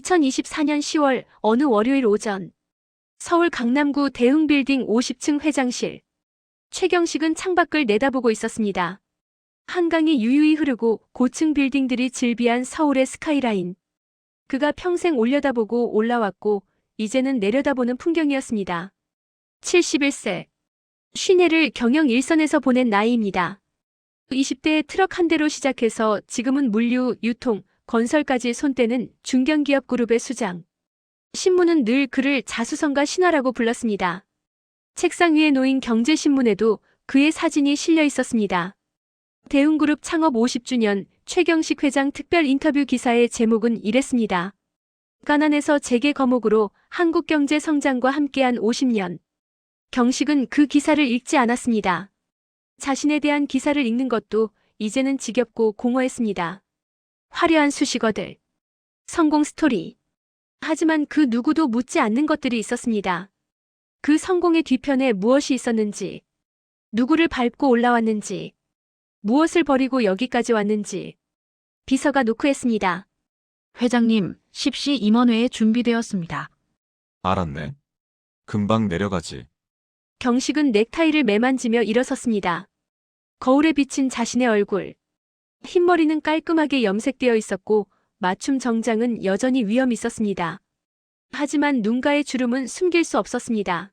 2024년 10월 어느 월요일 오전 서울 강남구 대흥빌딩 50층 회장실. 최경식은 창밖을 내다보고 있었습니다. 한강이 유유히 흐르고 고층 빌딩들이 질비한 서울의 스카이라인. 그가 평생 올려다보고 올라왔고 이제는 내려다보는 풍경이었습니다. 71세. 쉰해를 경영 일선에서 보낸 나이입니다. 20대에 트럭 한 대로 시작해서 지금은 물류, 유통, 건설까지 손대는 중견기업 그룹의 수장. 신문은 늘 그를 자수성가 신화라고 불렀습니다. 책상 위에 놓인 경제신문에도 그의 사진이 실려 있었습니다. 대흥그룹 창업 50주년 최경식 회장 특별 인터뷰 기사의 제목은 이랬습니다. 가난에서 재계 거목으로 한국 경제 성장과 함께한 50년. 경식은 그 기사를 읽지 않았습니다. 자신에 대한 기사를 읽는 것도 이제는 지겹고 공허했습니다. 화려한 수식어들, 성공 스토리. 하지만 그 누구도 묻지 않는 것들이 있었습니다. 그 성공의 뒤편에 무엇이 있었는지, 누구를 밟고 올라왔는지, 무엇을 버리고 여기까지 왔는지. 비서가 노크했습니다. 회장님, 십시 임원회에 준비되었습니다. 알았네. 금방 내려가지. 경식은 넥타이를 매만지며 일어섰습니다. 거울에 비친 자신의 얼굴. 흰머리는 깔끔하게 염색되어 있었고 맞춤 정장은 여전히 위엄 있었습니다. 하지만 눈가의 주름은 숨길 수 없었습니다.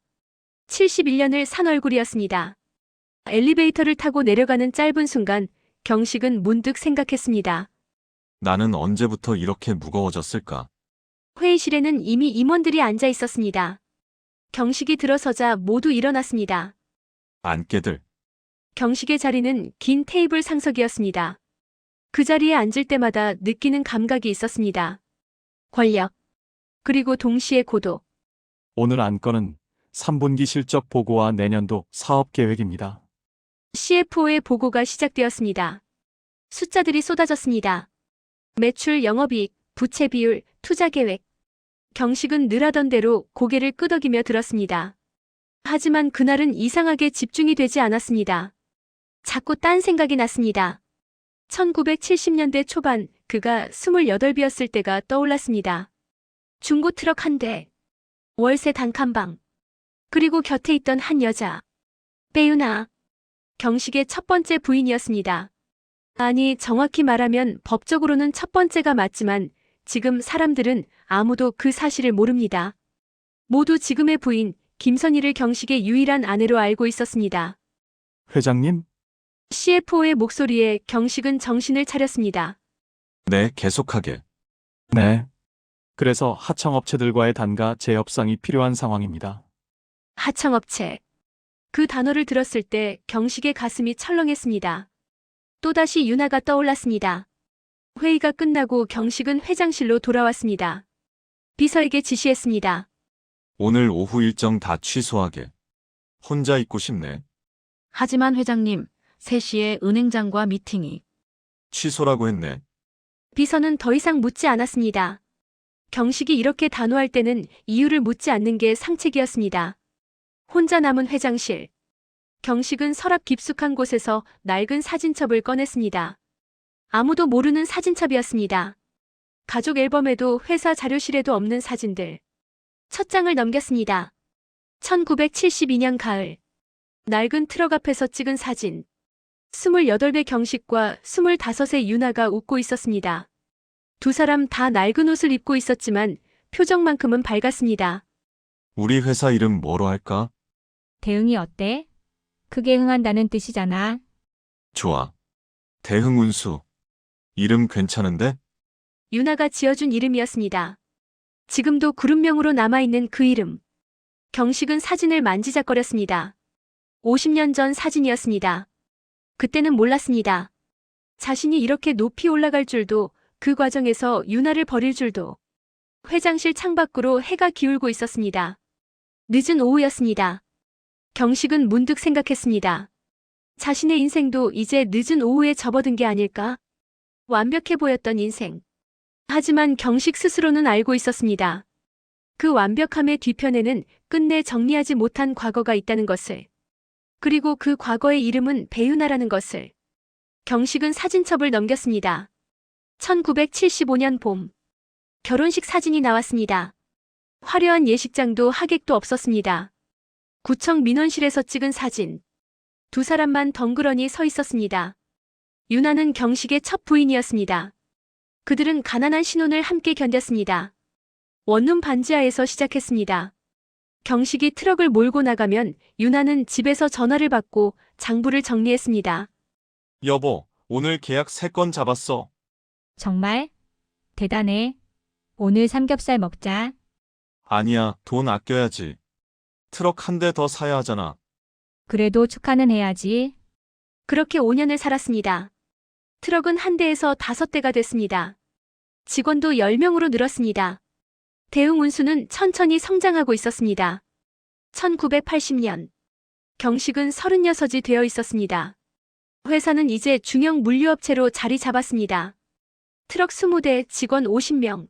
71년을 산 얼굴이었습니다. 엘리베이터를 타고 내려가는 짧은 순간 경식은 문득 생각했습니다. 나는 언제부터 이렇게 무거워졌을까? 회의실에는 이미 임원들이 앉아 있었습니다. 경식이 들어서자 모두 일어났습니다. 안개들. 경식의 자리는 긴 테이블 상석이었습니다. 그 자리에 앉을 때마다 느끼는 감각이 있었습니다. 권력, 그리고 동시에 고독. 오늘 안건은 3분기 실적 보고와 내년도 사업 계획입니다. CFO의 보고가 시작되었습니다. 숫자들이 쏟아졌습니다. 매출, 영업이익, 부채 비율, 투자 계획. 경식은 늘 하던 대로 고개를 끄덕이며 들었습니다. 하지만 그날은 이상하게 집중이 되지 않았습니다. 자꾸 딴 생각이 났습니다. 1970년대 초반 그가 28이었을 때가 떠올랐습니다. 중고 트럭 한 대, 월세 단칸방, 그리고 곁에 있던 한 여자. 배유나. 경식의 첫 번째 부인이었습니다. 아니, 정확히 말하면 법적으로는 첫 번째가 맞지만 지금 사람들은 아무도 그 사실을 모릅니다. 모두 지금의 부인 김선희를 경식의 유일한 아내로 알고 있었습니다. 회장님, CFO의 목소리에 경식은 정신을 차렸습니다. 네, 계속하게. 네. 그래서 하청업체들과의 단가 재협상이 필요한 상황입니다. 하청업체. 그 단어를 들었을 때 경식의 가슴이 철렁했습니다. 또다시 윤하가 떠올랐습니다. 회의가 끝나고 경식은 회장실로 돌아왔습니다. 비서에게 지시했습니다. 오늘 오후 일정 다 취소하게. 혼자 있고 싶네. 하지만 회장님, 3시에 은행장과 미팅이. 취소라고 했네. 비서는 더 이상 묻지 않았습니다. 경식이 이렇게 단호할 때는 이유를 묻지 않는 게 상책이었습니다. 혼자 남은 회장실. 경식은 서랍 깊숙한 곳에서 낡은 사진첩을 꺼냈습니다. 아무도 모르는 사진첩이었습니다. 가족 앨범에도 회사 자료실에도 없는 사진들. 첫 장을 넘겼습니다. 1972년 가을. 낡은 트럭 앞에서 찍은 사진. 28배 경식과 25의 윤하가 웃고 있었습니다. 두 사람 다 낡은 옷을 입고 있었지만 표정만큼은 밝았습니다. 우리 회사 이름 뭐로 할까? 대응이 어때? 그게 흥한다는 뜻이잖아. 좋아. 대흥운수. 이름 괜찮은데? 윤하가 지어준 이름이었습니다. 지금도 그룹명으로 남아있는 그 이름. 경식은 사진을 만지작거렸습니다. 50년 전 사진이었습니다. 그때는 몰랐습니다. 자신이 이렇게 높이 올라갈 줄도, 그 과정에서 윤하를 버릴 줄도. 회장실 창밖으로 해가 기울고 있었습니다. 늦은 오후였습니다. 경식은 문득 생각했습니다. 자신의 인생도 이제 늦은 오후에 접어든 게 아닐까? 완벽해 보였던 인생. 하지만 경식 스스로는 알고 있었습니다. 그 완벽함의 뒤편에는 끝내 정리하지 못한 과거가 있다는 것을. 그리고 그 과거의 이름은 배윤아라는 것을. 경식은 사진첩을 넘겼습니다. 1975년 봄. 결혼식 사진이 나왔습니다. 화려한 예식장도 하객도 없었습니다. 구청 민원실에서 찍은 사진. 두 사람만 덩그러니 서 있었습니다. 유나는 경식의 첫 부인이었습니다. 그들은 가난한 신혼을 함께 견뎠습니다. 원룸 반지하에서 시작했습니다. 경식이 트럭을 몰고 나가면 유나는 집에서 전화를 받고 장부를 정리했습니다. 여보, 오늘 계약 3건 잡았어. 정말? 대단해. 오늘 삼겹살 먹자. 아니야, 돈 아껴야지. 트럭 한 대 더 사야 하잖아. 그래도 축하는 해야지. 그렇게 5년을 살았습니다. 트럭은 한 대에서 5대가 됐습니다. 직원도 10명으로 늘었습니다. 대웅 운수는 천천히 성장하고 있었습니다. 1980년, 경식은 36이 되어 있었습니다. 회사는 이제 중형 물류업체로 자리 잡았습니다. 트럭 20대, 직원 50명.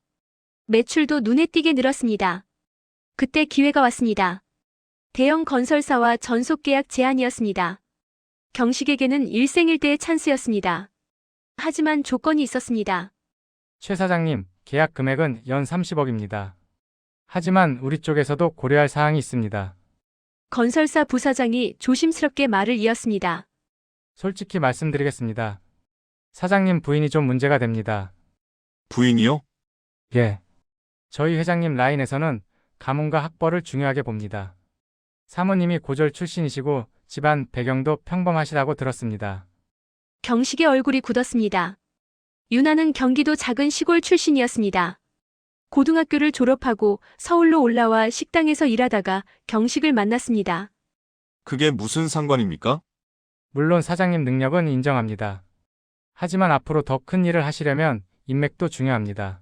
매출도 눈에 띄게 늘었습니다. 그때 기회가 왔습니다. 대형 건설사와 전속계약 제안이었습니다. 경식에게는 일생일대의 찬스였습니다. 하지만 조건이 있었습니다. 최 사장님, 계약 금액은 연 30억입니다. 하지만 우리 쪽에서도 고려할 사항이 있습니다. 건설사 부사장이 조심스럽게 말을 이었습니다. 솔직히 말씀드리겠습니다. 사장님 부인이 좀 문제가 됩니다. 부인이요? 예. 저희 회장님 라인에서는 가문과 학벌을 중요하게 봅니다. 사모님이 고졸 출신이시고 집안 배경도 평범하시다고 들었습니다. 경식의 얼굴이 굳었습니다. 유나는 경기도 작은 시골 출신이었습니다. 고등학교를 졸업하고 서울로 올라와 식당에서 일하다가 경식을 만났습니다. 그게 무슨 상관입니까? 물론 사장님 능력은 인정합니다. 하지만 앞으로 더 큰 일을 하시려면 인맥도 중요합니다.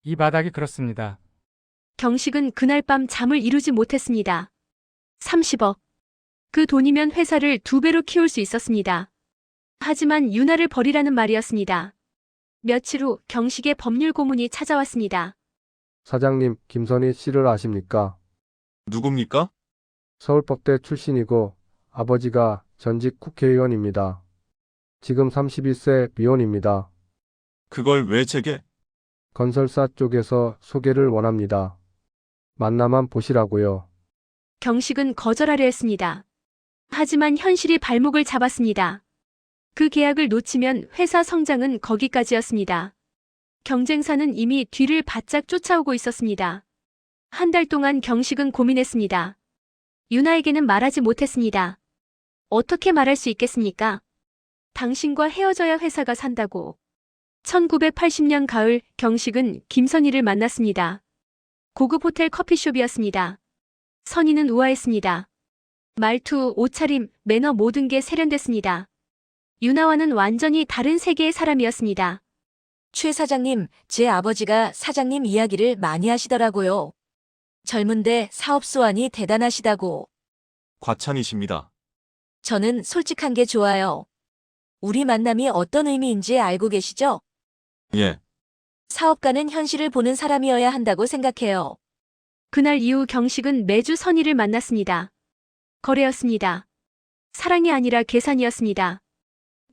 이 바닥이 그렇습니다. 경식은 그날 밤 잠을 이루지 못했습니다. 30억. 그 돈이면 회사를 2배로 키울 수 있었습니다. 하지만 유나를 버리라는 말이었습니다. 며칠 후 경식의 법률 고문이 찾아왔습니다. 사장님, 김선희 씨를 아십니까? 누굽니까? 서울법대 출신이고 아버지가 전직 국회의원입니다. 지금 31세 미혼입니다. 그걸 왜 제게? 건설사 쪽에서 소개를 원합니다. 만나만 보시라고요. 경식은 거절하려 했습니다. 하지만 현실이 발목을 잡았습니다. 그 계약을 놓치면 회사 성장은 거기까지였습니다. 경쟁사는 이미 뒤를 바짝 쫓아오고 있었습니다. 한 달 동안 경식은 고민했습니다. 유나에게는 말하지 못했습니다. 어떻게 말할 수 있겠습니까? 당신과 헤어져야 회사가 산다고. 1980년 가을 경식은 김선희를 만났습니다. 고급 호텔 커피숍이었습니다. 선희는 우아했습니다. 말투, 옷차림, 매너 모든 게 세련됐습니다. 유나와는 완전히 다른 세계의 사람이었습니다. 최 사장님, 제 아버지가 사장님 이야기를 많이 하시더라고요. 젊은데 사업 수완이 대단하시다고. 과찬이십니다. 저는 솔직한 게 좋아요. 우리 만남이 어떤 의미인지 알고 계시죠? 예, 사업가는 현실을 보는 사람이어야 한다고 생각해요. 그날 이후 경식은 매주 선희를 만났습니다. 거래였습니다. 사랑이 아니라 계산이었습니다.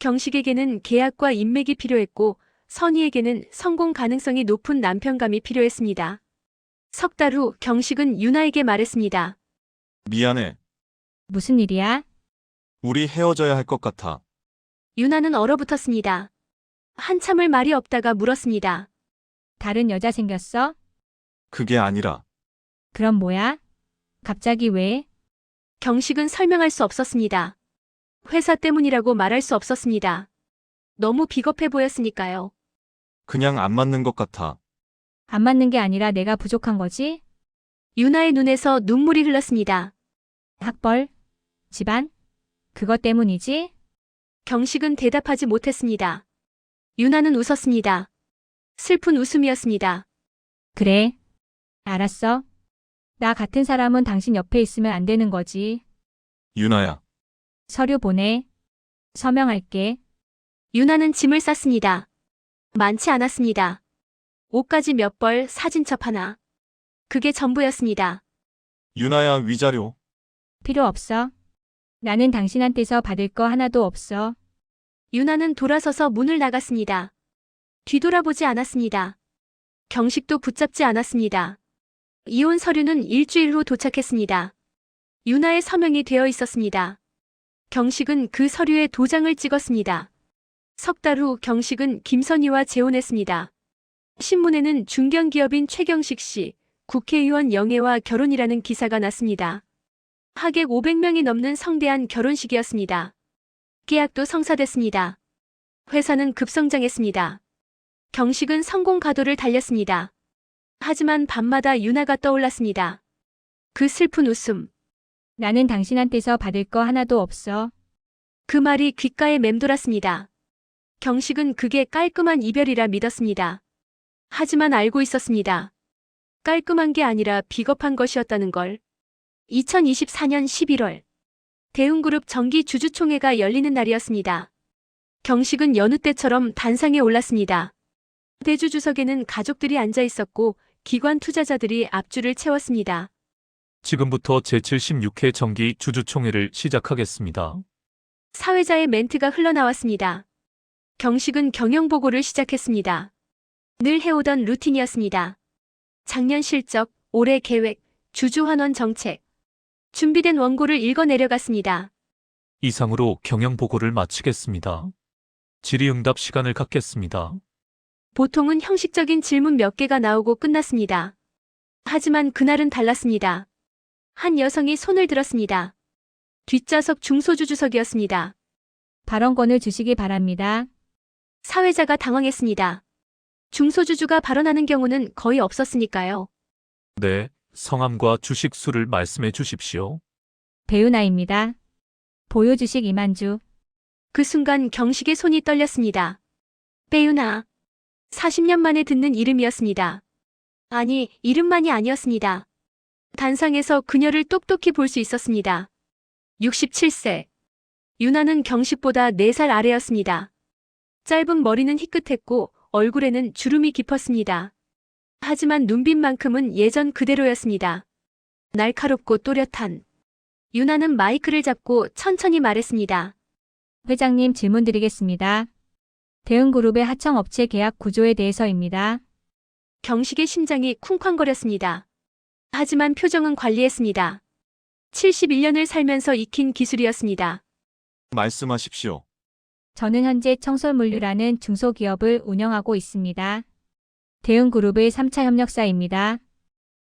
경식에게는 계약과 인맥이 필요했고 선희에게는 성공 가능성이 높은 남편감이 필요했습니다. 석 달 후 경식은 유나에게 말했습니다. 미안해. 무슨 일이야? 우리 헤어져야 할 것 같아. 유나는 얼어붙었습니다. 한참을 말이 없다가 물었습니다. 다른 여자 생겼어? 그게 아니라 그럼 뭐야? 갑자기 왜? 경식은 설명할 수 없었습니다. 회사 때문이라고 말할 수 없었습니다. 너무 비겁해 보였으니까요. 그냥 안 맞는 것 같아. 안 맞는 게 아니라 내가 부족한 거지? 유나의 눈에서 눈물이 흘렀습니다. 학벌? 집안? 그것 때문이지? 경식은 대답하지 못했습니다. 유나는 웃었습니다. 슬픈 웃음이었습니다. 그래. 알았어. 나 같은 사람은 당신 옆에 있으면 안 되는 거지. 유나야, 서류 보내. 서명할게. 유나는 짐을 쌌습니다. 많지 않았습니다. 옷가지 몇 벌, 사진첩 하나. 그게 전부였습니다. 유나야 위자료. 필요 없어. 나는 당신한테서 받을 거 하나도 없어. 유나는 돌아서서 문을 나갔습니다. 뒤돌아보지 않았습니다. 경식도 붙잡지 않았습니다. 이혼 서류는 일주일 후 도착했습니다. 유나의 서명이 되어 있었습니다. 경식은 그 서류에 도장을 찍었습니다. 석 달 후 경식은 김선희와 재혼했습니다. 신문에는 중견기업인 최경식 씨, 국회의원 영애와 결혼이라는 기사가 났습니다. 하객 500명이 넘는 성대한 결혼식이었습니다. 계약도 성사됐습니다. 회사는 급성장했습니다. 경식은 성공 가도를 달렸습니다. 하지만 밤마다 유나가 떠올랐습니다. 그 슬픈 웃음, 나는 당신한테서 받을 거 하나도 없어. 그 말이 귓가에 맴돌았습니다. 경식은 그게 깔끔한 이별이라 믿었습니다. 하지만 알고 있었습니다. 깔끔한 게 아니라 비겁한 것이었다는 걸. 2024년 11월 대웅그룹 정기 주주총회가 열리는 날이었습니다. 경식은 여느 때처럼 단상에 올랐습니다. 대주주석에는 가족들이 앉아 있었고 기관 투자자들이 앞줄을 채웠습니다. 지금부터 제76회 정기 주주총회를 시작하겠습니다. 사회자의 멘트가 흘러나왔습니다. 경식은 경영보고를 시작했습니다. 늘 해오던 루틴이었습니다. 작년 실적, 올해 계획, 주주환원 정책. 준비된 원고를 읽어 내려갔습니다. 이상으로 경영보고를 마치겠습니다. 질의응답 시간을 갖겠습니다. 보통은 형식적인 질문 몇 개가 나오고 끝났습니다. 하지만 그날은 달랐습니다. 한 여성이 손을 들었습니다. 뒷좌석 중소주주석이었습니다. 발언권을 주시기 바랍니다. 사회자가 당황했습니다. 중소주주가 발언하는 경우는 거의 없었으니까요. 네, 성함과 주식 수를 말씀해 주십시오. 배우나입니다. 보유 주식 2만 주. 그 순간 경식의 손이 떨렸습니다. 배유나. 40년 만에 듣는 이름이었습니다. 아니, 이름만이 아니었습니다. 단상에서 그녀를 똑똑히 볼 수 있었습니다. 67세. 유나는 경식보다 4살 아래였습니다. 짧은 머리는 희끗했고 얼굴에는 주름이 깊었습니다. 하지만 눈빛만큼은 예전 그대로였습니다. 날카롭고 또렷한. 유나는 마이크를 잡고 천천히 말했습니다. 회장님 질문 드리겠습니다. 대웅그룹의 하청업체 계약 구조에 대해서입니다. 경식의 심장이 쿵쾅거렸습니다. 하지만 표정은 관리했습니다. 71년을 살면서 익힌 기술이었습니다. 말씀하십시오. 저는 현재 청솔물류라는 중소기업을 운영하고 있습니다. 대웅그룹의 3차 협력사입니다.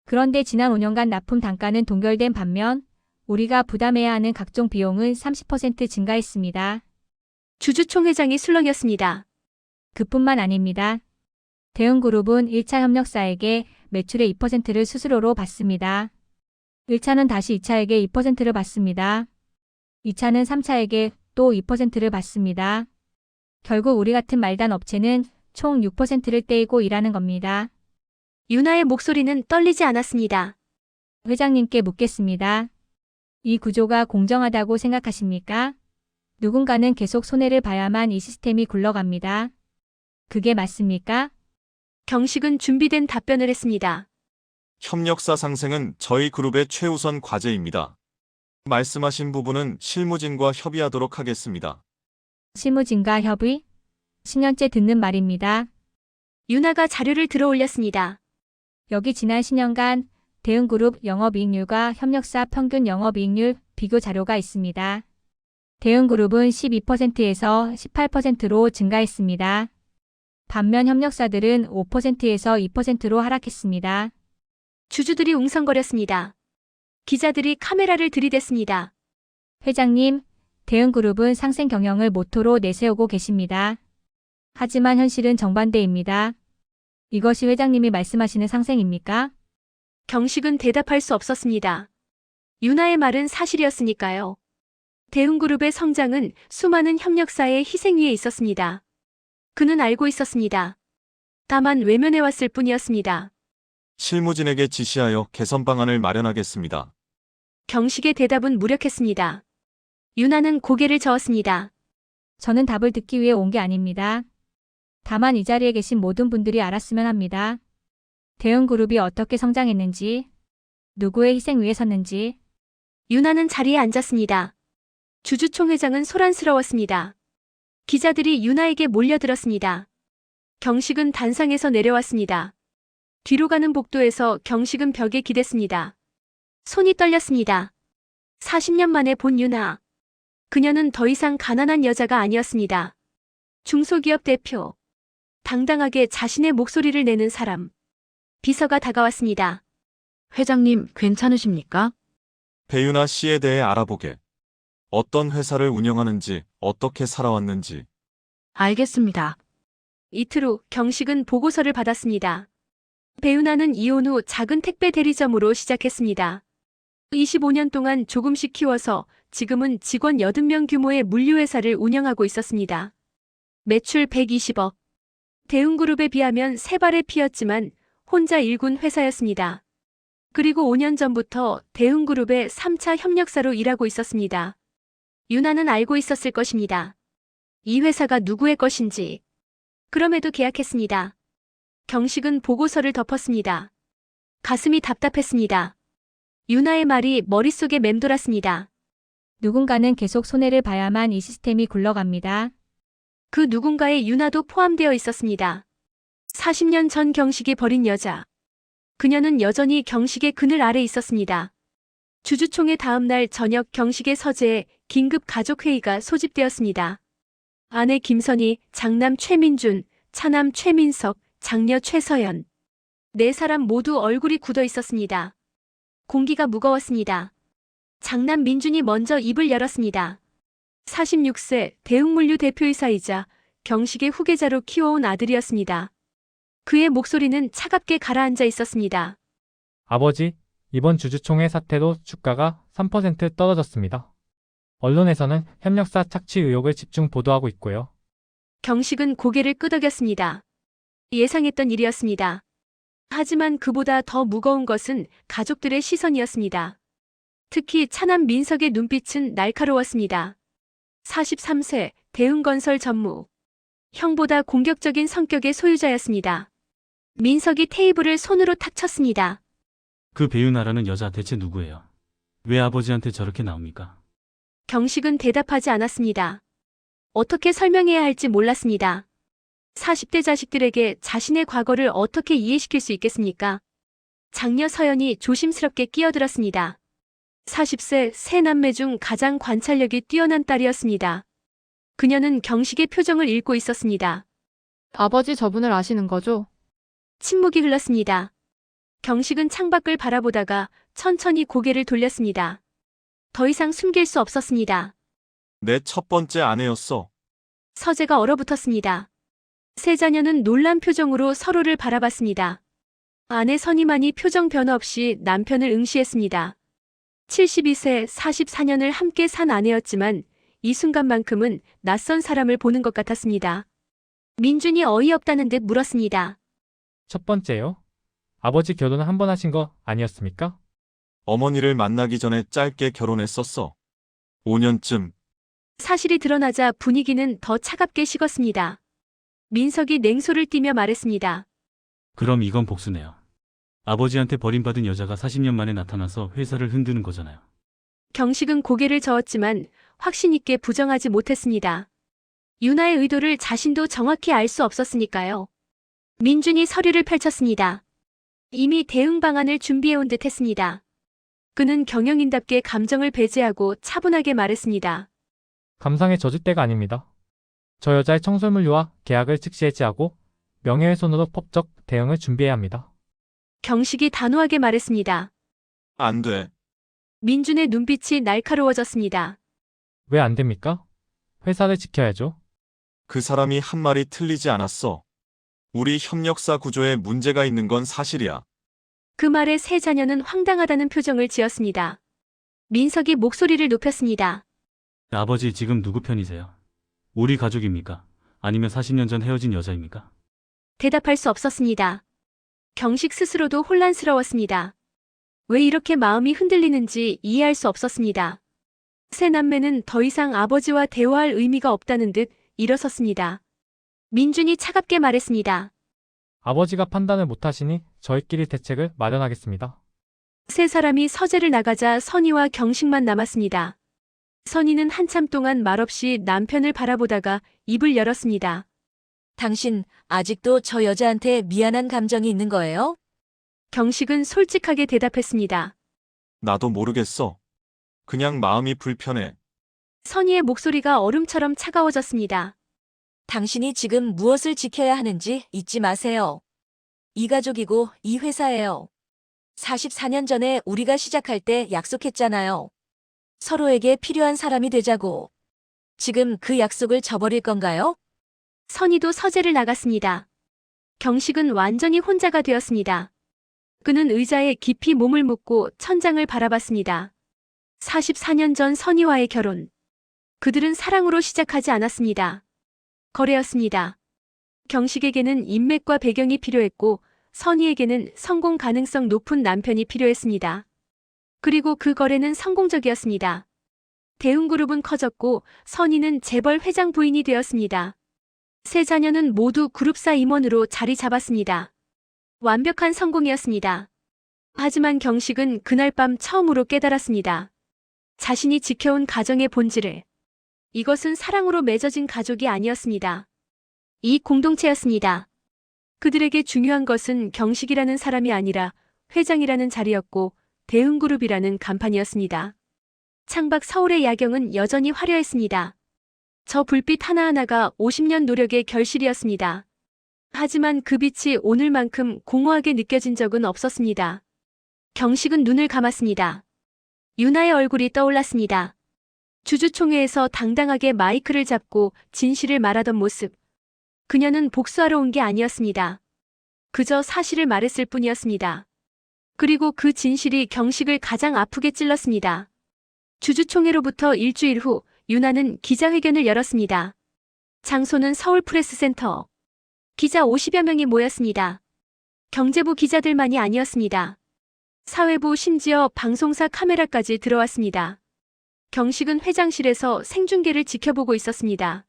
그런데 지난 5년간 납품 단가는 동결된 반면 우리가 부담해야 하는 각종 비용은 30% 증가했습니다. 주주총회장이 술렁였습니다. 그뿐만 아닙니다. 대웅그룹은 1차 협력사에게 매출의 2%를 수수료로 받습니다. 1차는 다시 2차에게 2%를 받습니다. 2차는 3차에게 또 2%를 받습니다. 결국 우리 같은 말단 업체는 총 6%를 떼이고 일하는 겁니다. 유나의 목소리는 떨리지 않았습니다. 회장님께 묻겠습니다. 이 구조가 공정하다고 생각하십니까? 누군가는 계속 손해를 봐야만 이 시스템이 굴러갑니다. 그게 맞습니까? 경식은 준비된 답변을 했습니다. 협력사 상생은 저희 그룹의 최우선 과제입니다. 말씀하신 부분은 실무진과 협의하도록 하겠습니다. 실무진과 협의? 10년째 듣는 말입니다. 유나가 자료를 들어 올렸습니다. 여기 지난 10년간 대웅그룹 영업이익률과 협력사 평균 영업이익률 비교 자료가 있습니다. 대웅그룹은 12%에서 18%로 증가했습니다. 반면 협력사들은 5%에서 2%로 하락했습니다. 주주들이 웅성거렸습니다. 기자들이 카메라를 들이댔습니다. 회장님, 대웅그룹은 상생 경영을 모토로 내세우고 계십니다. 하지만 현실은 정반대입니다. 이것이 회장님이 말씀하시는 상생입니까? 경식은 대답할 수 없었습니다. 유나의 말은 사실이었으니까요. 대웅그룹의 성장은 수많은 협력사의 희생 위에 있었습니다. 그는 알고 있었습니다. 다만 외면해왔을 뿐이었습니다. 실무진에게 지시하여 개선 방안을 마련하겠습니다. 경식의 대답은 무력했습니다. 유나는 고개를 저었습니다. 저는 답을 듣기 위해 온 게 아닙니다. 다만 이 자리에 계신 모든 분들이 알았으면 합니다. 대웅그룹이 어떻게 성장했는지, 누구의 희생 위에 섰는지. 유나는 자리에 앉았습니다. 주주총회장은 소란스러웠습니다. 기자들이 유나에게 몰려들었습니다. 경식은 단상에서 내려왔습니다. 뒤로 가는 복도에서 경식은 벽에 기댔습니다. 손이 떨렸습니다. 40년 만에 본 유나. 그녀는 더 이상 가난한 여자가 아니었습니다. 중소기업 대표. 당당하게 자신의 목소리를 내는 사람. 비서가 다가왔습니다. 회장님, 괜찮으십니까? 배윤아 씨에 대해 알아보게. 어떤 회사를 운영하는지, 어떻게 살아왔는지. 알겠습니다. 이틀 후 경식은 보고서를 받았습니다. 배윤아는 이혼 후 작은 택배 대리점으로 시작했습니다. 25년 동안 조금씩 키워서 지금은 직원 80명 규모의 물류회사를 운영하고 있었습니다. 매출 120억. 대웅그룹에 비하면 세 발의 피였지만 혼자 일군 회사였습니다. 그리고 5년 전부터 대웅그룹의 3차 협력사로 일하고 있었습니다. 유나는 알고 있었을 것입니다. 이 회사가 누구의 것인지. 그럼에도 계약했습니다. 경식은 보고서를 덮었습니다. 가슴이 답답했습니다. 유나의 말이 머릿속에 맴돌았습니다. 누군가는 계속 손해를 봐야만 이 시스템이 굴러갑니다. 그 누군가의 유나도 포함되어 있었습니다. 40년 전 경식이 버린 여자. 그녀는 여전히 경식의 그늘 아래 있었습니다. 주주총회 다음 날 저녁 경식의 서재에 긴급 가족회의가 소집되었습니다. 아내 김선희, 장남 최민준, 차남 최민석, 장녀 최서연. 네 사람 모두 얼굴이 굳어 있었습니다. 공기가 무거웠습니다. 장남 민준이 먼저 입을 열었습니다. 46세 대웅물류 대표이사이자 경식의 후계자로 키워온 아들이었습니다. 그의 목소리는 차갑게 가라앉아 있었습니다. 아버지, 이번 주주총회 사태로 주가가 3% 떨어졌습니다. 언론에서는 협력사 착취 의혹을 집중 보도하고 있고요. 경식은 고개를 끄덕였습니다. 예상했던 일이었습니다. 하지만 그보다 더 무거운 것은 가족들의 시선이었습니다. 특히 차남 민석의 눈빛은 날카로웠습니다. 43세 대웅건설 전무. 형보다 공격적인 성격의 소유자였습니다. 민석이 테이블을 손으로 탁 쳤습니다. 그 배윤아라는 여자 대체 누구예요? 왜 아버지한테 저렇게 나옵니까? 경식은 대답하지 않았습니다. 어떻게 설명해야 할지 몰랐습니다. 40대 자식들에게 자신의 과거를 어떻게 이해시킬 수 있겠습니까? 장녀 서연이 조심스럽게 끼어들었습니다. 40세 세 남매 중 가장 관찰력이 뛰어난 딸이었습니다. 그녀는 경식의 표정을 읽고 있었습니다. 아버지 저분을 아시는 거죠? 침묵이 흘렀습니다. 경식은 창밖을 바라보다가 천천히 고개를 돌렸습니다. 더 이상 숨길 수 없었습니다. 내 첫 번째 아내였어. 서재가 얼어붙었습니다. 세 자녀는 놀란 표정으로 서로를 바라봤습니다. 아내 선희만이 표정 변화 없이 남편을 응시했습니다. 72세 44년을 함께 산 아내였지만 이 순간만큼은 낯선 사람을 보는 것 같았습니다. 민준이 어이없다는 듯 물었습니다. 첫 번째요. 아버지 결혼 한 번 하신 거 아니었습니까? 어머니를 만나기 전에 짧게 결혼했었어. 5년쯤. 사실이 드러나자 분위기는 더 차갑게 식었습니다. 민석이 냉소를 띠며 말했습니다. 그럼 이건 복수네요. 아버지한테 버림받은 여자가 40년 만에 나타나서 회사를 흔드는 거잖아요. 경식은 고개를 저었지만 확신 있게 부정하지 못했습니다. 유나의 의도를 자신도 정확히 알 수 없었으니까요. 민준이 서류를 펼쳤습니다. 이미 대응 방안을 준비해온 듯 했습니다. 그는 경영인답게 감정을 배제하고 차분하게 말했습니다. 감상의 저주대가 아닙니다. 저 여자의 청솔물류와 계약을 즉시 해지하고 명예훼손으로 법적 대응을 준비해야 합니다. 경식이 단호하게 말했습니다. 안 돼. 민준의 눈빛이 날카로워졌습니다. 왜 안 됩니까? 회사를 지켜야죠. 그 사람이 한 말이 틀리지 않았어. 우리 협력사 구조에 문제가 있는 건 사실이야. 그 말에 세 자녀는 황당하다는 표정을 지었습니다. 민석이 목소리를 높였습니다. 아버지 지금 누구 편이세요? 우리 가족입니까? 아니면 40년 전 헤어진 여자입니까? 대답할 수 없었습니다. 경식 스스로도 혼란스러웠습니다. 왜 이렇게 마음이 흔들리는지 이해할 수 없었습니다. 세 남매는 더 이상 아버지와 대화할 의미가 없다는 듯 일어섰습니다. 민준이 차갑게 말했습니다. 아버지가 판단을 못하시니 저희끼리 대책을 마련하겠습니다. 세 사람이 서재를 나가자 선희와 경식만 남았습니다. 선희는 한참 동안 말없이 남편을 바라보다가 입을 열었습니다. 당신 아직도 저 여자한테 미안한 감정이 있는 거예요? 경식은 솔직하게 대답했습니다. 나도 모르겠어. 그냥 마음이 불편해. 선희의 목소리가 얼음처럼 차가워졌습니다. 당신이 지금 무엇을 지켜야 하는지 잊지 마세요. 이 가족이고 이 회사예요. 44년 전에 우리가 시작할 때 약속했잖아요. 서로에게 필요한 사람이 되자고. 지금 그 약속을 저버릴 건가요? 선희도 서재를 나갔습니다. 경식은 완전히 혼자가 되었습니다. 그는 의자에 깊이 몸을 묻고 천장을 바라봤습니다. 44년 전 선희와의 결혼. 그들은 사랑으로 시작하지 않았습니다. 거래였습니다. 경식에게는 인맥과 배경이 필요했고 선희에게는 성공 가능성 높은 남편이 필요했습니다. 그리고 그 거래는 성공적이었습니다. 대웅그룹은 커졌고 선희는 재벌 회장 부인이 되었습니다. 세 자녀는 모두 그룹사 임원으로 자리 잡았습니다. 완벽한 성공이었습니다. 하지만 경식은 그날 밤 처음으로 깨달았습니다. 자신이 지켜온 가정의 본질을. 이것은 사랑으로 맺어진 가족이 아니었습니다. 이 공동체였습니다. 그들에게 중요한 것은 경식이라는 사람이 아니라 회장이라는 자리였고 대웅그룹이라는 간판이었습니다. 창밖 서울의 야경은 여전히 화려했습니다. 저 불빛 하나하나가 50년 노력의 결실이었습니다. 하지만 그 빛이 오늘만큼 공허하게 느껴진 적은 없었습니다. 경식은 눈을 감았습니다. 유나의 얼굴이 떠올랐습니다. 주주총회에서 당당하게 마이크를 잡고 진실을 말하던 모습. 그녀는 복수하러 온 게 아니었습니다. 그저 사실을 말했을 뿐이었습니다. 그리고 그 진실이 경식을 가장 아프게 찔렀습니다. 주주총회로부터 일주일 후 유나는 기자회견을 열었습니다. 장소는 서울 프레스센터. 기자 50여 명이 모였습니다. 경제부 기자들만이 아니었습니다. 사회부 심지어 방송사 카메라까지 들어왔습니다. 경식은 회장실에서 생중계를 지켜보고 있었습니다.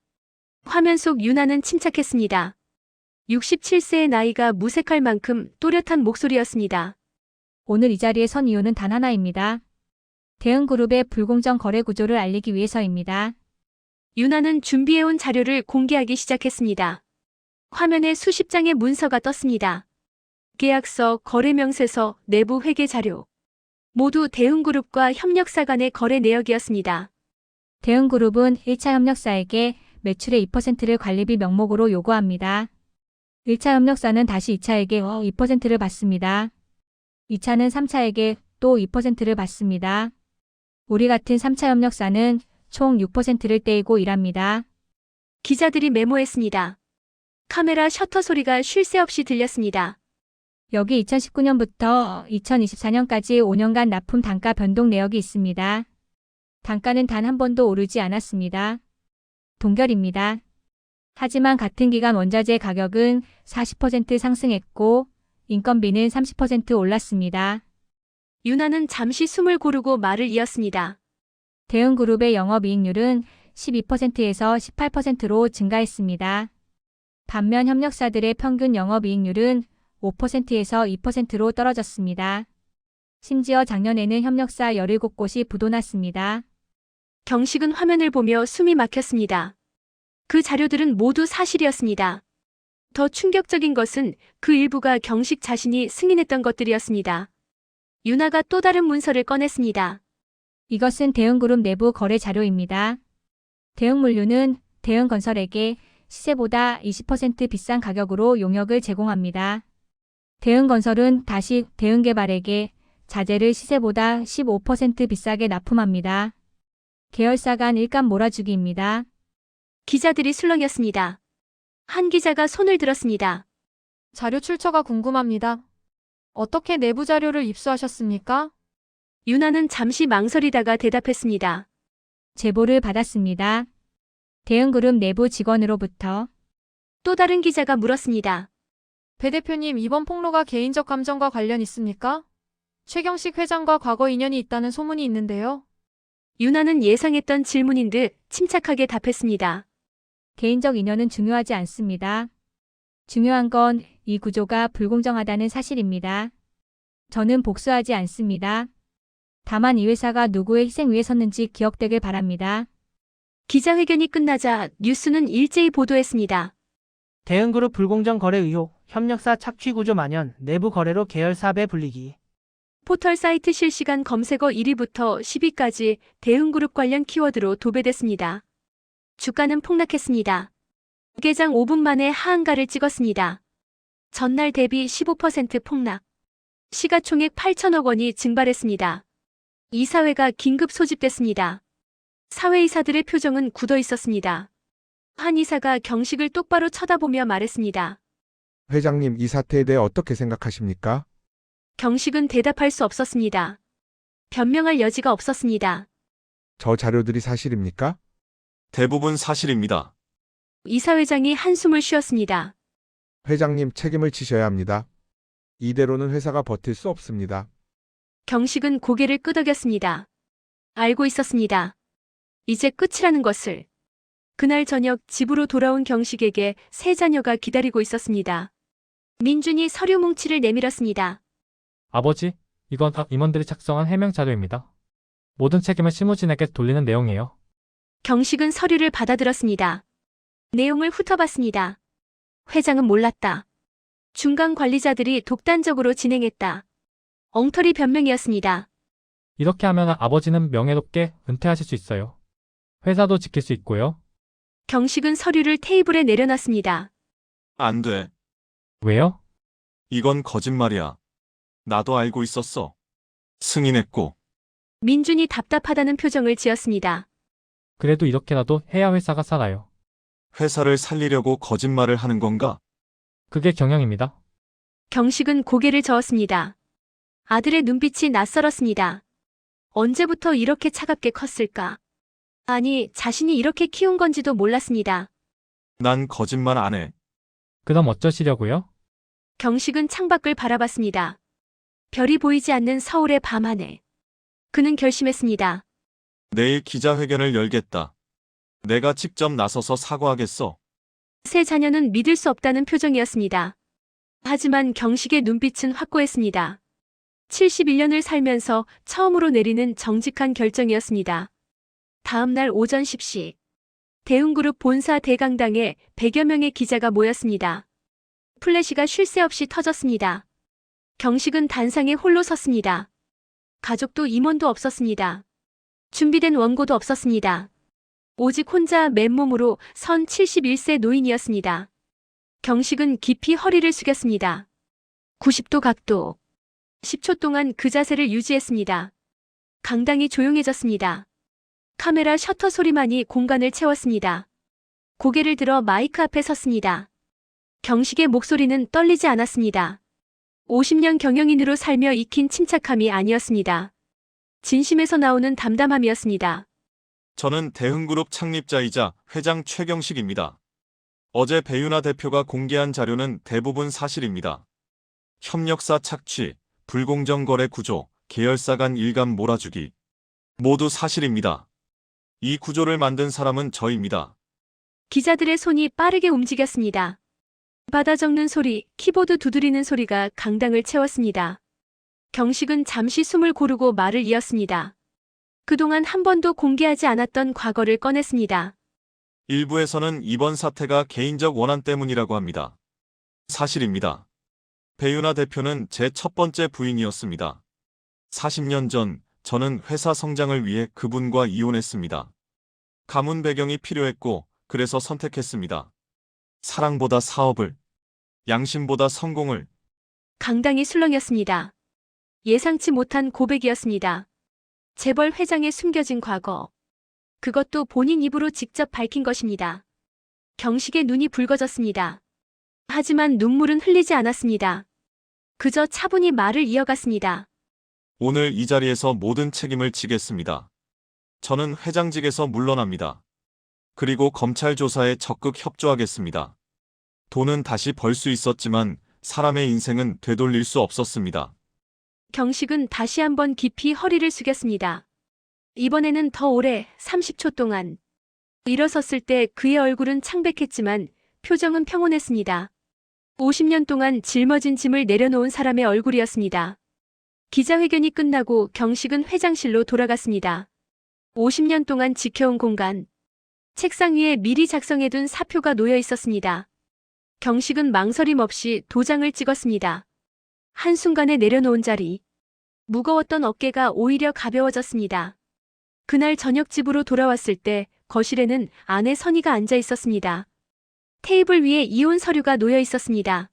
화면 속 유나는 침착했습니다. 67세의 나이가 무색할 만큼 또렷한 목소리였습니다. 오늘 이 자리에 선 이유는 단 하나입니다. 대응그룹의 불공정 거래 구조를 알리기 위해서입니다. 유나는 준비해온 자료를 공개하기 시작했습니다. 화면에 수십 장의 문서가 떴습니다. 계약서, 거래명세서, 내부 회계 자료. 모두 대응그룹과 협력사 간의 거래 내역이었습니다. 대응그룹은 1차 협력사에게 매출의 2%를 관리비 명목으로 요구합니다. 1차 협력사는 다시 2차에게 2%를 받습니다. 2차는 3차에게 또 2%를 받습니다. 우리 같은 3차 협력사는 총 6%를 떼이고 일합니다. 기자들이 메모했습니다. 카메라 셔터 소리가 쉴 새 없이 들렸습니다. 여기 2019년부터 2024년까지 5년간 납품 단가 변동 내역이 있습니다. 단가는 단 한 번도 오르지 않았습니다. 동결입니다. 하지만 같은 기간 원자재 가격은 40% 상승했고 인건비는 30% 올랐습니다. 유나는 잠시 숨을 고르고 말을 이었습니다. 대응그룹의 영업이익률은 12%에서 18%로 증가했습니다. 반면 협력사들의 평균 영업이익률은 5%에서 2%로 떨어졌습니다. 심지어 작년에는 협력사 17곳이 부도났습니다. 경식은 화면을 보며 숨이 막혔습니다. 그 자료들은 모두 사실이었습니다. 더 충격적인 것은 그 일부가 경식 자신이 승인했던 것들이었습니다. 유나가 또 다른 문서를 꺼냈습니다. 이것은 대응그룹 내부 거래 자료입니다. 대응물류는 대응건설에게 시세보다 20% 비싼 가격으로 용역을 제공합니다. 대응건설은 다시 대응개발에게 자재를 시세보다 15% 비싸게 납품합니다. 계열사 간 일감 몰아주기입니다. 기자들이 술렁였습니다. 한 기자가 손을 들었습니다. 자료 출처가 궁금합니다. 어떻게 내부 자료를 입수하셨습니까? 유나는 잠시 망설이다가 대답했습니다. 제보를 받았습니다. 대응그룹 내부 직원으로부터. 또 다른 기자가 물었습니다. 배 대표님, 이번 폭로가 개인적 감정과 관련 있습니까? 최경식 회장과 과거 인연이 있다는 소문이 있는데요. 유나는 예상했던 질문인 듯 침착하게 답했습니다. 개인적 인연은 중요하지 않습니다. 중요한 건 이 구조가 불공정하다는 사실입니다. 저는 복수하지 않습니다. 다만 이 회사가 누구의 희생 위에 섰는지 기억되길 바랍니다. 기자회견이 끝나자 뉴스는 일제히 보도했습니다. 대응그룹 불공정 거래 의혹. 협력사 착취 구조 만연, 내부 거래로 계열사배 불리기. 포털 사이트 실시간 검색어 1위부터 10위까지 대흥그룹 관련 키워드로 도배됐습니다. 주가는 폭락했습니다. 개장 5분 만에 하한가를 찍었습니다. 전날 대비 15% 폭락. 시가총액 8천억 원이 증발했습니다. 이사회가 긴급 소집됐습니다. 사회이사들의 표정은 굳어 있었습니다. 한 이사가 경식을 똑바로 쳐다보며 말했습니다. 회장님, 이 사태에 대해 어떻게 생각하십니까? 경식은 대답할 수 없었습니다. 변명할 여지가 없었습니다. 저 자료들이 사실입니까? 대부분 사실입니다. 이사회장이 한숨을 쉬었습니다. 회장님, 책임을 지셔야 합니다. 이대로는 회사가 버틸 수 없습니다. 경식은 고개를 끄덕였습니다. 알고 있었습니다. 이제 끝이라는 것을. 그날 저녁 집으로 돌아온 경식에게 세 자녀가 기다리고 있었습니다. 민준이 서류 뭉치를 내밀었습니다. 아버지, 이건 다 임원들이 작성한 해명 자료입니다. 모든 책임을 실무진에게 돌리는 내용이에요. 경식은 서류를 받아들었습니다. 내용을 훑어봤습니다. 회장은 몰랐다. 중간 관리자들이 독단적으로 진행했다. 엉터리 변명이었습니다. 이렇게 하면 아버지는 명예롭게 은퇴하실 수 있어요. 회사도 지킬 수 있고요. 경식은 서류를 테이블에 내려놨습니다. 안 돼. 왜요? 이건 거짓말이야. 나도 알고 있었어. 승인했고. 민준이 답답하다는 표정을 지었습니다. 그래도 이렇게라도 해야 회사가 살아요. 회사를 살리려고 거짓말을 하는 건가? 그게 경영입니다. 경식은 고개를 저었습니다. 아들의 눈빛이 낯설었습니다. 언제부터 이렇게 차갑게 컸을까? 아니, 자신이 이렇게 키운 건지도 몰랐습니다. 난 거짓말 안 해. 그럼 어쩌시려고요? 경식은 창밖을 바라봤습니다. 별이 보이지 않는 서울의 밤하늘. 그는 결심했습니다. 내일 기자회견을 열겠다. 내가 직접 나서서 사과하겠어. 세 자녀는 믿을 수 없다는 표정이었습니다. 하지만 경식의 눈빛은 확고했습니다. 71년을 살면서 처음으로 내리는 정직한 결정이었습니다. 다음 날 오전 10시. 대흥그룹 본사 대강당에 100여 명의 기자가 모였습니다. 플래시가 쉴 새 없이 터졌습니다. 경식은 단상에 홀로 섰습니다. 가족도 임원도 없었습니다. 준비된 원고도 없었습니다. 오직 혼자 맨몸으로 선 71세 노인이었습니다. 경식은 깊이 허리를 숙였습니다. 90도 각도. 10초 동안 그 자세를 유지했습니다. 강당이 조용해졌습니다. 카메라 셔터 소리만이 공간을 채웠습니다. 고개를 들어 마이크 앞에 섰습니다. 경식의 목소리는 떨리지 않았습니다. 50년 경영인으로 살며 익힌 침착함이 아니었습니다. 진심에서 나오는 담담함이었습니다. 저는 대흥그룹 창립자이자 회장 최경식입니다. 어제 배윤아 대표가 공개한 자료는 대부분 사실입니다. 협력사 착취, 불공정 거래 구조, 계열사 간 일감 몰아주기. 모두 사실입니다. 이 구조를 만든 사람은 저입니다. 기자들의 손이 빠르게 움직였습니다. 받아 적는 소리, 키보드 두드리는 소리가 강당을 채웠습니다. 경식은 잠시 숨을 고르고 말을 이었습니다. 그동안 한 번도 공개하지 않았던 과거를 꺼냈습니다. 일부에서는 이번 사태가 개인적 원한 때문이라고 합니다. 사실입니다. 배윤아 대표는 제 첫 번째 부인이었습니다. 40년 전 저는 회사 성장을 위해 그분과 이혼했습니다. 가문 배경이 필요했고 그래서 선택했습니다. 사랑보다 사업을, 양심보다 성공을. 강당이 술렁였습니다. 예상치 못한 고백이었습니다. 재벌 회장의 숨겨진 과거. 그것도 본인 입으로 직접 밝힌 것입니다. 경식의 눈이 붉어졌습니다. 하지만 눈물은 흘리지 않았습니다. 그저 차분히 말을 이어갔습니다. 오늘 이 자리에서 모든 책임을 지겠습니다. 저는 회장직에서 물러납니다. 그리고 검찰 조사에 적극 협조하겠습니다. 돈은 다시 벌 수 있었지만 사람의 인생은 되돌릴 수 없었습니다. 경식은 다시 한번 깊이 허리를 숙였습니다. 이번에는 더 오래 30초 동안. 일어섰을 때 그의 얼굴은 창백했지만 표정은 평온했습니다. 50년 동안 짊어진 짐을 내려놓은 사람의 얼굴이었습니다. 기자회견이 끝나고 경식은 회장실로 돌아갔습니다. 50년 동안 지켜온 공간. 책상 위에 미리 작성해둔 사표가 놓여 있었습니다. 경식은 망설임 없이 도장을 찍었습니다. 한순간에 내려놓은 자리. 무거웠던 어깨가 오히려 가벼워졌습니다. 그날 저녁 집으로 돌아왔을 때 거실에는 아내 선희가 앉아 있었습니다. 테이블 위에 이혼 서류가 놓여 있었습니다.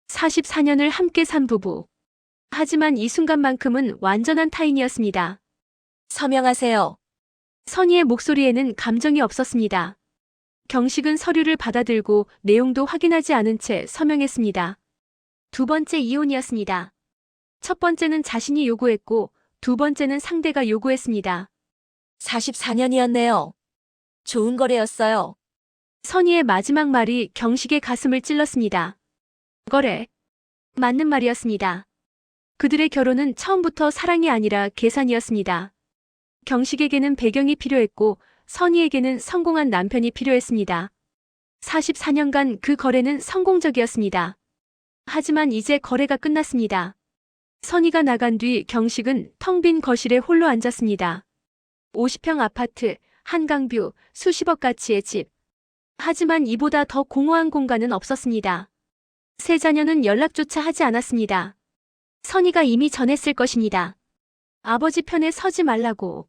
44년을 함께 산 부부. 하지만 이 순간만큼은 완전한 타인이었습니다. 서명하세요. 선희의 목소리에는 감정이 없었습니다. 경식은 서류를 받아들고 내용도 확인하지 않은 채 서명했습니다. 두 번째 이혼이었습니다. 첫 번째는 자신이 요구했고 두 번째는 상대가 요구했습니다. 44년이었네요. 좋은 거래였어요. 선희의 마지막 말이 경식의 가슴을 찔렀습니다. 거래. 맞는 말이었습니다. 그들의 결혼은 처음부터 사랑이 아니라 계산이었습니다. 경식에게는 배경이 필요했고 선희에게는 성공한 남편이 필요했습니다. 44년간 그 거래는 성공적이었습니다. 하지만 이제 거래가 끝났습니다. 선희가 나간 뒤 경식은 텅 빈 거실에 홀로 앉았습니다. 50평 아파트, 한강뷰, 수십억 가치의 집. 하지만 이보다 더 공허한 공간은 없었습니다. 세 자녀는 연락조차 하지 않았습니다. 선희가 이미 전했을 것입니다. 아버지 편에 서지 말라고.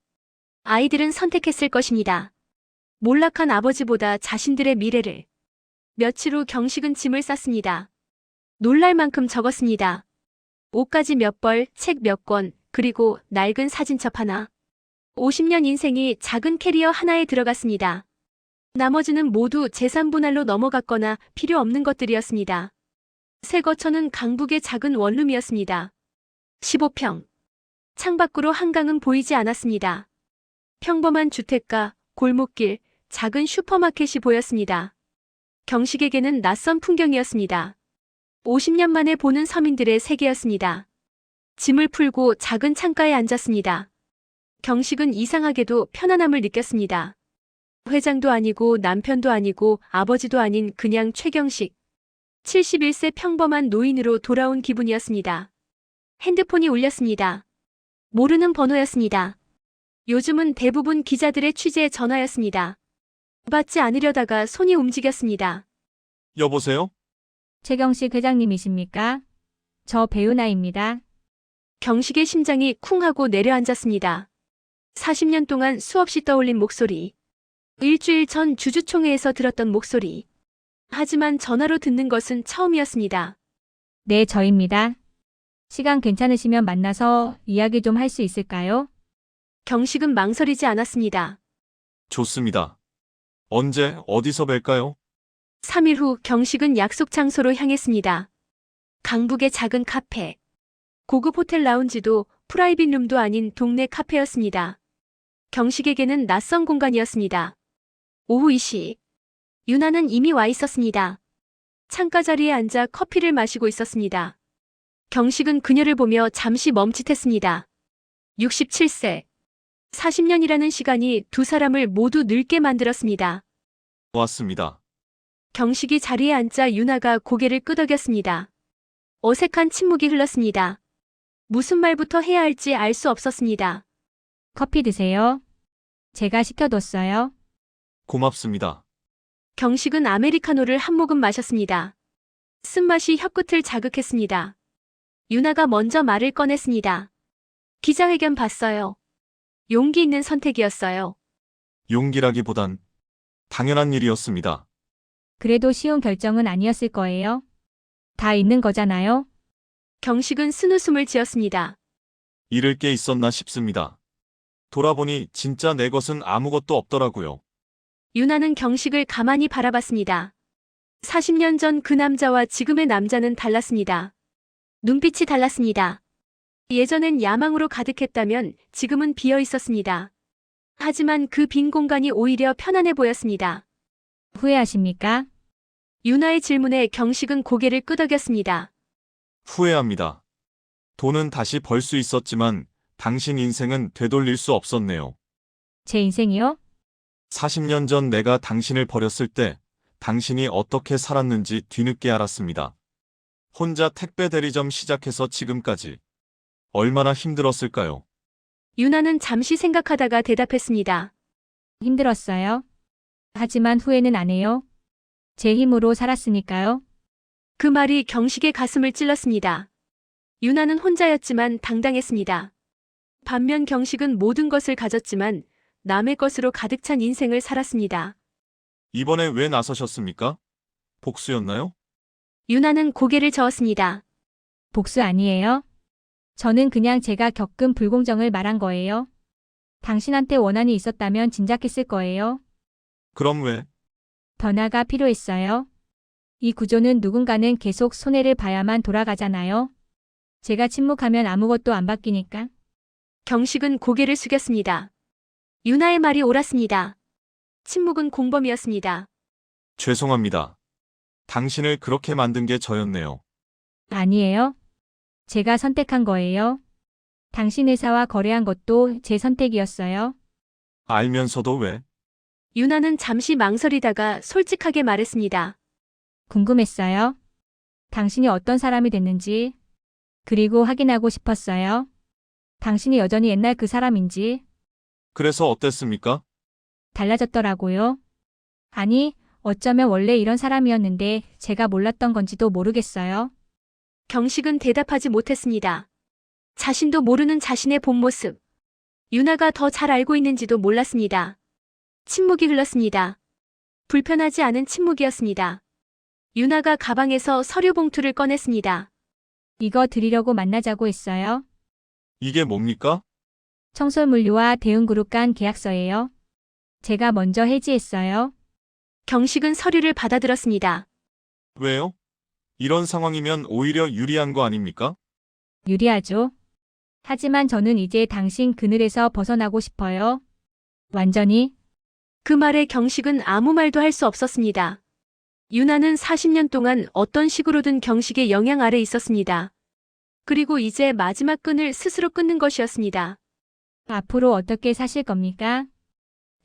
아이들은 선택했을 것입니다. 몰락한 아버지보다 자신들의 미래를. 며칠 후 경식은 짐을 쌌습니다. 놀랄 만큼 적었습니다. 옷가지 몇 벌, 책 몇 권, 그리고 낡은 사진첩 하나. 50년 인생이 작은 캐리어 하나에 들어갔습니다. 나머지는 모두 재산 분할로 넘어갔거나 필요 없는 것들이었습니다. 새 거처는 강북의 작은 원룸이었습니다. 15평. 창밖으로 한강은 보이지 않았습니다. 평범한 주택가, 골목길, 작은 슈퍼마켓이 보였습니다. 경식에게는 낯선 풍경이었습니다. 50년 만에 보는 서민들의 세계였습니다. 짐을 풀고 작은 창가에 앉았습니다. 경식은 이상하게도 편안함을 느꼈습니다. 회장도 아니고 남편도 아니고 아버지도 아닌 그냥 최경식. 71세 평범한 노인으로 돌아온 기분이었습니다. 핸드폰이 울렸습니다. 모르는 번호였습니다. 요즘은 대부분 기자들의 취재 전화였습니다. 받지 않으려다가 손이 움직였습니다. 여보세요? 최경식 회장님이십니까? 저 배은하입니다. 경식의 심장이 쿵 하고 내려앉았습니다. 40년 동안 수없이 떠올린 목소리. 일주일 전 주주총회에서 들었던 목소리. 하지만 전화로 듣는 것은 처음이었습니다. 네, 저입니다. 시간 괜찮으시면 만나서 이야기 좀 할 수 있을까요? 경식은 망설이지 않았습니다. 좋습니다. 언제 어디서 뵐까요? 3일 후 경식은 약속 장소로 향했습니다. 강북의 작은 카페. 고급 호텔 라운지도 프라이빗 룸도 아닌 동네 카페였습니다. 경식에게는 낯선 공간이었습니다. 오후 2시. 유나는 이미 와 있었습니다. 창가 자리에 앉아 커피를 마시고 있었습니다. 경식은 그녀를 보며 잠시 멈칫했습니다. 67세. 40년이라는 시간이 두 사람을 모두 늙게 만들었습니다. 왔습니다. 경식이 자리에 앉자 유나가 고개를 끄덕였습니다. 어색한 침묵이 흘렀습니다. 무슨 말부터 해야 할지 알 수 없었습니다. 커피 드세요. 제가 시켜뒀어요. 고맙습니다. 경식은 아메리카노를 한 모금 마셨습니다. 쓴맛이 혀끝을 자극했습니다. 유나가 먼저 말을 꺼냈습니다. 기자회견 봤어요. 용기 있는 선택이었어요. 용기라기보단 당연한 일이었습니다. 그래도 쉬운 결정은 아니었을 거예요. 다 있는 거잖아요. 경식은 쓴웃음을 지었습니다. 잃을 게 있었나 싶습니다. 돌아보니 진짜 내 것은 아무것도 없더라고요. 유나는 경식을 가만히 바라봤습니다. 40년 전 그 남자와 지금의 남자는 달랐습니다. 눈빛이 달랐습니다. 예전엔 야망으로 가득했다면 지금은 비어 있었습니다. 하지만 그 빈 공간이 오히려 편안해 보였습니다. 후회하십니까? 유나의 질문에 경식은 고개를 끄덕였습니다. 후회합니다. 돈은 다시 벌 수 있었지만 당신 인생은 되돌릴 수 없었네요. 제 인생이요? 40년 전 내가 당신을 버렸을 때 당신이 어떻게 살았는지 뒤늦게 알았습니다. 혼자 택배 대리점 시작해서 지금까지 얼마나 힘들었을까요? 유나는 잠시 생각하다가 대답했습니다. 힘들었어요. 하지만 후회는 안 해요. 제 힘으로 살았으니까요. 그 말이 경식의 가슴을 찔렀습니다. 유나는 혼자였지만 당당했습니다. 반면 경식은 모든 것을 가졌지만 남의 것으로 가득 찬 인생을 살았습니다. 이번에 왜 나서셨습니까? 복수였나요? 유나는 고개를 저었습니다. 복수 아니에요? 저는 그냥 제가 겪은 불공정을 말한 거예요. 당신한테 원한이 있었다면 진작했을 거예요. 그럼 왜? 변화가 필요했어요. 이 구조는 누군가는 계속 손해를 봐야만 돌아가잖아요. 제가 침묵하면 아무것도 안 바뀌니까. 경식은 고개를 숙였습니다. 유나의 말이 옳았습니다. 침묵은 공범이었습니다. 죄송합니다. 당신을 그렇게 만든 게 저였네요. 아니에요. 제가 선택한 거예요. 당신 회사와 거래한 것도 제 선택이었어요. 알면서도 왜? 유나는 잠시 망설이다가 솔직하게 말했습니다. 궁금했어요. 당신이 어떤 사람이 됐는지. 그리고 확인하고 싶었어요. 당신이 여전히 옛날 그 사람인지. 그래서 어땠습니까? 달라졌더라고요. 아니, 어쩌면 원래 이런 사람이었는데 제가 몰랐던 건지도 모르겠어요. 경식은 대답하지 못했습니다. 자신도 모르는 자신의 본 모습. 유나가 더 잘 알고 있는지도 몰랐습니다. 침묵이 흘렀습니다. 불편하지 않은 침묵이었습니다. 유나가 가방에서 서류 봉투를 꺼냈습니다. 이거 드리려고 만나자고 했어요. 이게 뭡니까? 청솔물류와 대응그룹 간 계약서예요. 제가 먼저 해지했어요. 경식은 서류를 받아들었습니다. 왜요? 이런 상황이면 오히려 유리한 거 아닙니까? 유리하죠. 하지만 저는 이제 당신 그늘에서 벗어나고 싶어요. 완전히. 그 말에 경식은 아무 말도 할 수 없었습니다. 유나는 40년 동안 어떤 식으로든 경식의 영향 아래 있었습니다. 그리고 이제 마지막 끈을 스스로 끊는 것이었습니다. 앞으로 어떻게 사실 겁니까?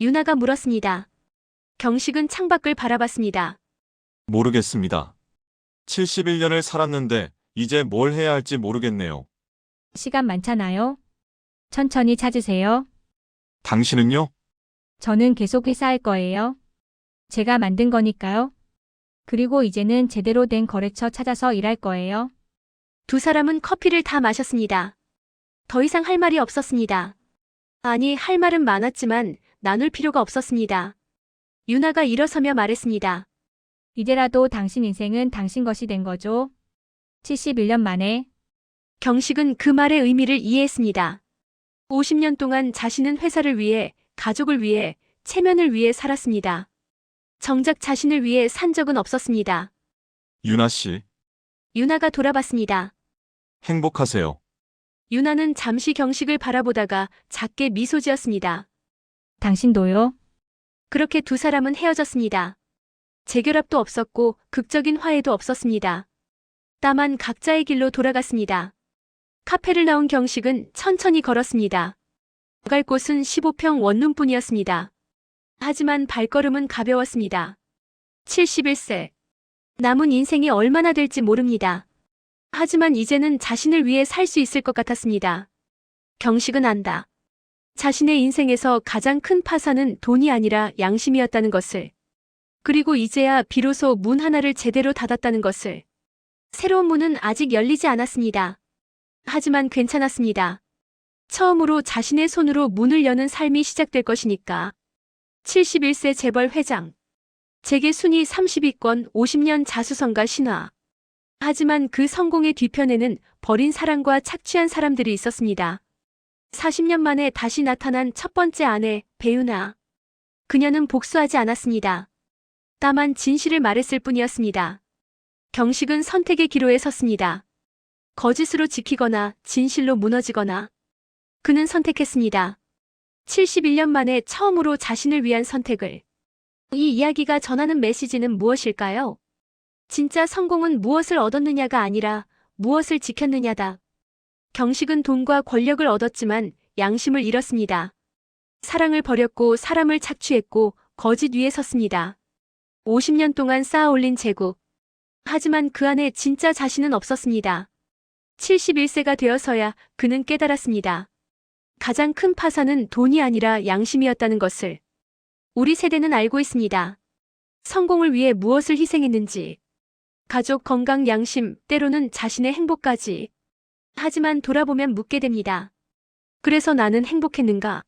유나가 물었습니다. 경식은 창밖을 바라봤습니다. 모르겠습니다. 71년을 살았는데 이제 뭘 해야 할지 모르겠네요. 시간 많잖아요. 천천히 찾으세요. 당신은요? 저는 계속 회사할 거예요. 제가 만든 거니까요. 그리고 이제는 제대로 된 거래처 찾아서 일할 거예요. 두 사람은 커피를 다 마셨습니다. 더 이상 할 말이 없었습니다. 아니, 할 말은 많았지만 나눌 필요가 없었습니다. 유나가 일어서며 말했습니다. 이제라도 당신 인생은 당신 것이 된 거죠. 71년 만에. 경식은 그 말의 의미를 이해했습니다. 50년 동안 자신은 회사를 위해, 가족을 위해, 체면을 위해 살았습니다. 정작 자신을 위해 산 적은 없었습니다. 유나 씨, 유나가 돌아봤습니다. 행복하세요. 유나는 잠시 경식을 바라보다가 작게 미소 지었습니다. 당신도요? 그렇게 두 사람은 헤어졌습니다. 재결합도 없었고 극적인 화해도 없었습니다. 다만 각자의 길로 돌아갔습니다. 카페를 나온 경식은 천천히 걸었습니다. 갈 곳은 15평 원룸뿐이었습니다. 하지만 발걸음은 가벼웠습니다. 71세. 남은 인생이 얼마나 될지 모릅니다. 하지만 이제는 자신을 위해 살 수 있을 것 같았습니다. 경식은 안다. 자신의 인생에서 가장 큰 파산은 돈이 아니라 양심이었다는 것을. 그리고 이제야 비로소 문 하나를 제대로 닫았다는 것을. 새로운 문은 아직 열리지 않았습니다. 하지만 괜찮았습니다. 처음으로 자신의 손으로 문을 여는 삶이 시작될 것이니까. 71세 재벌 회장. 재계 순위 30위권 50년 자수성가 신화. 하지만 그 성공의 뒤편에는 버린 사랑과 착취한 사람들이 있었습니다. 40년 만에 다시 나타난 첫 번째 아내, 배유나. 그녀는 복수하지 않았습니다. 다만 진실을 말했을 뿐이었습니다. 경식은 선택의 기로에 섰습니다. 거짓으로 지키거나 진실로 무너지거나. 그는 선택했습니다. 71년 만에 처음으로 자신을 위한 선택을. 이 이야기가 전하는 메시지는 무엇일까요? 진짜 성공은 무엇을 얻었느냐가 아니라 무엇을 지켰느냐다. 경식은 돈과 권력을 얻었지만 양심을 잃었습니다. 사랑을 버렸고 사람을 착취했고 거짓 위에 섰습니다. 50년 동안 쌓아올린 재국. 하지만 그 안에 진짜 자신은 없었습니다. 71세가 되어서야 그는 깨달았습니다. 가장 큰 파산은 돈이 아니라 양심이었다는 것을. 우리 세대는 알고 있습니다. 성공을 위해 무엇을 희생했는지. 가족 건강, 양심, 때로는 자신의 행복까지. 하지만 돌아보면 묻게 됩니다. 그래서 나는 행복했는가?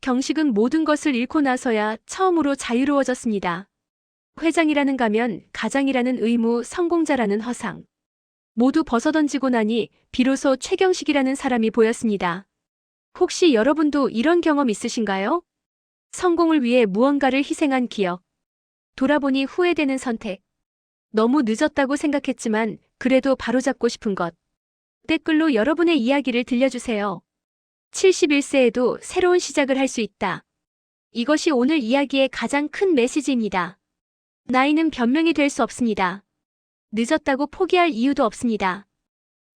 경식은 모든 것을 잃고 나서야 처음으로 자유로워졌습니다. 회장이라는 가면, 가장이라는 의무, 성공자라는 허상. 모두 벗어던지고 나니 비로소 최경식이라는 사람이 보였습니다. 혹시 여러분도 이런 경험 있으신가요? 성공을 위해 무언가를 희생한 기억. 돌아보니 후회되는 선택. 너무 늦었다고 생각했지만 그래도 바로잡고 싶은 것. 댓글로 여러분의 이야기를 들려주세요. 71세에도 새로운 시작을 할 수 있다. 이것이 오늘 이야기의 가장 큰 메시지입니다. 나이는 변명이 될 수 없습니다. 늦었다고 포기할 이유도 없습니다.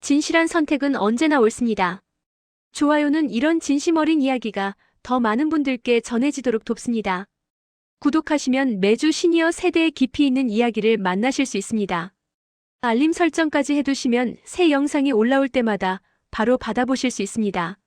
진실한 선택은 언제나 옳습니다. 좋아요는 이런 진심 어린 이야기가 더 많은 분들께 전해지도록 돕습니다. 구독하시면 매주 시니어 세대의 깊이 있는 이야기를 만나실 수 있습니다. 알림 설정까지 해두시면 새 영상이 올라올 때마다 바로 받아보실 수 있습니다.